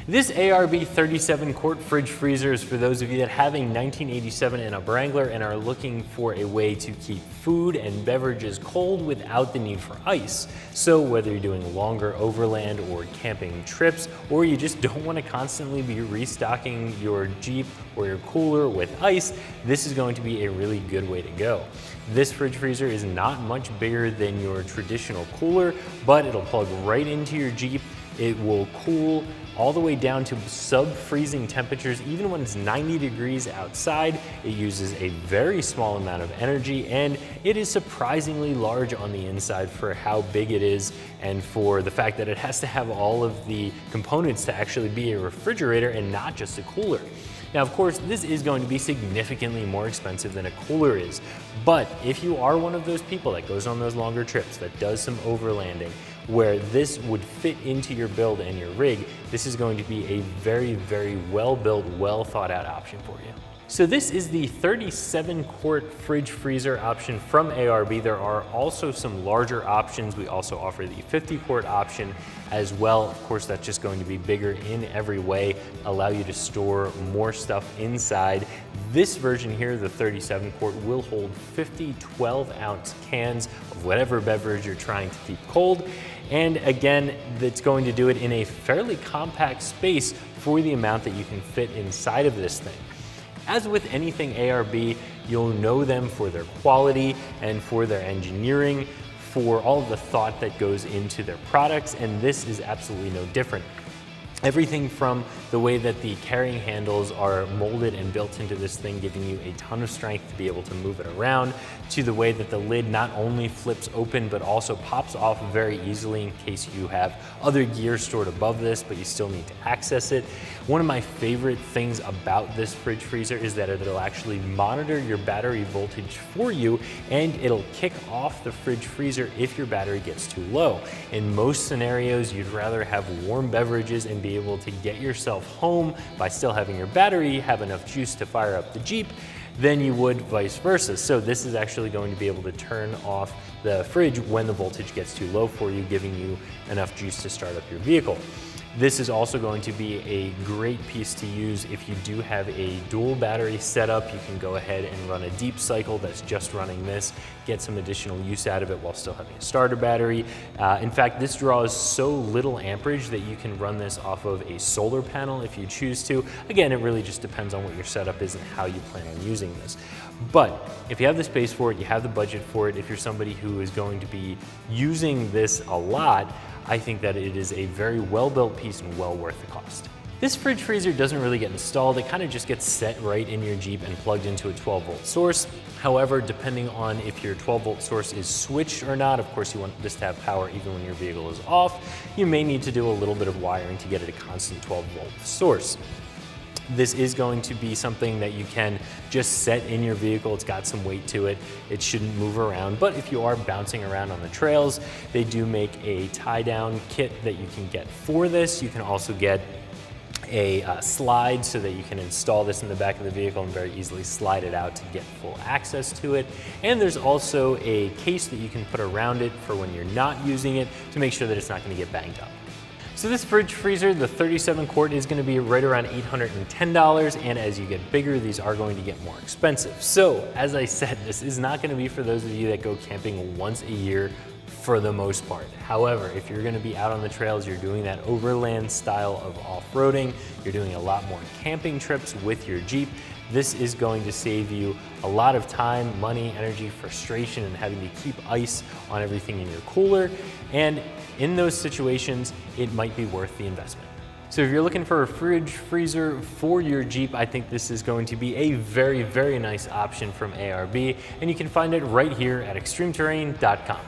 This ARB 37 quart fridge freezer is for those of you that have a 1987 and a Wrangler and are looking for a way to keep food and beverages cold without the need for ice. So whether you're doing longer overland or camping trips, or you just don't want to constantly be restocking your Jeep or your cooler with ice, this is going to be a really good way to go. This fridge freezer is not much bigger than your traditional cooler, but it'll plug right into your Jeep. It will cool all the way down to sub-freezing temperatures. Even when it's 90 degrees outside, it uses a very small amount of energy, and it is surprisingly large on the inside for how big it is and for the fact that it has to have all of the components to actually be a refrigerator and not just a cooler. Now, of course, this is going to be significantly more expensive than a cooler is, but if you are one of those people that goes on those longer trips, that does some overlanding, where this would fit into your build and your rig, this is going to be a very, very well-built, well-thought-out option for you. So this is the 37 quart fridge freezer option from ARB. There are also some larger options. We also offer the 50 quart option as well. Of course, that's just going to be bigger in every way, allow you to store more stuff inside. This version here, the 37 quart, will hold 50 12-ounce cans of whatever beverage you're trying to keep cold. And again, it's going to do it in a fairly compact space for the amount that you can fit inside of this thing. As with anything ARB, you'll know them for their quality and for their engineering, for all of the thought that goes into their products, and this is absolutely no different. Everything from the way that the carrying handles are molded and built into this thing, giving you a ton of strength to be able to move it around, to the way that the lid not only flips open but also pops off very easily in case you have other gear stored above this but you still need to access it. One of my favorite things about this fridge freezer is that it'll actually monitor your battery voltage for you, and it'll kick off the fridge freezer if your battery gets too low. In most scenarios, you'd rather have warm beverages and be able to get yourself home by still having your battery have enough juice to fire up the Jeep than you would vice versa. So this is actually going to be able to turn off the fridge when the voltage gets too low for you, giving you enough juice to start up your vehicle. This is also going to be a great piece to use if you do have a dual battery setup. You can go ahead and run a deep cycle that's just running this, get some additional use out of it while still having a starter battery. In fact, this draws so little amperage that you can run this off of a solar panel if you choose to. Again, it really just depends on what your setup is and how you plan on using this. But if you have the space for it, you have the budget for it, if you're somebody who is going to be using this a lot, I think that it is a very well-built piece and well worth the cost. This fridge freezer doesn't really get installed. It kind of just gets set right in your Jeep and plugged into a 12-volt source. However, depending on if your 12-volt source is switched or not, of course you want this to have power even when your vehicle is off, you may need to do a little bit of wiring to get it a constant 12-volt source. This is going to be something that you can just set in your vehicle. It's got some weight to it. It shouldn't move around, but if you are bouncing around on the trails, they do make a tie-down kit that you can get for this. You can also get a slide so that you can install this in the back of the vehicle and very easily slide it out to get full access to it. And there's also a case that you can put around it for when you're not using it to make sure that it's not going to get banged up. So this fridge freezer, the 37 quart, is going to be right around $810, and as you get bigger, these are going to get more expensive. So, as I said, this is not going to be for those of you that go camping once a year for the most part. However, if you're going to be out on the trails, you're doing that overland style of off-roading, you're doing a lot more camping trips with your Jeep, this is going to save you a lot of time, money, energy, frustration, and having to keep ice on everything in your cooler. And in those situations, it might be worth the investment. So if you're looking for a fridge freezer for your Jeep, I think this is going to be a very, very nice option from ARB, and you can find it right here at ExtremeTerrain.com.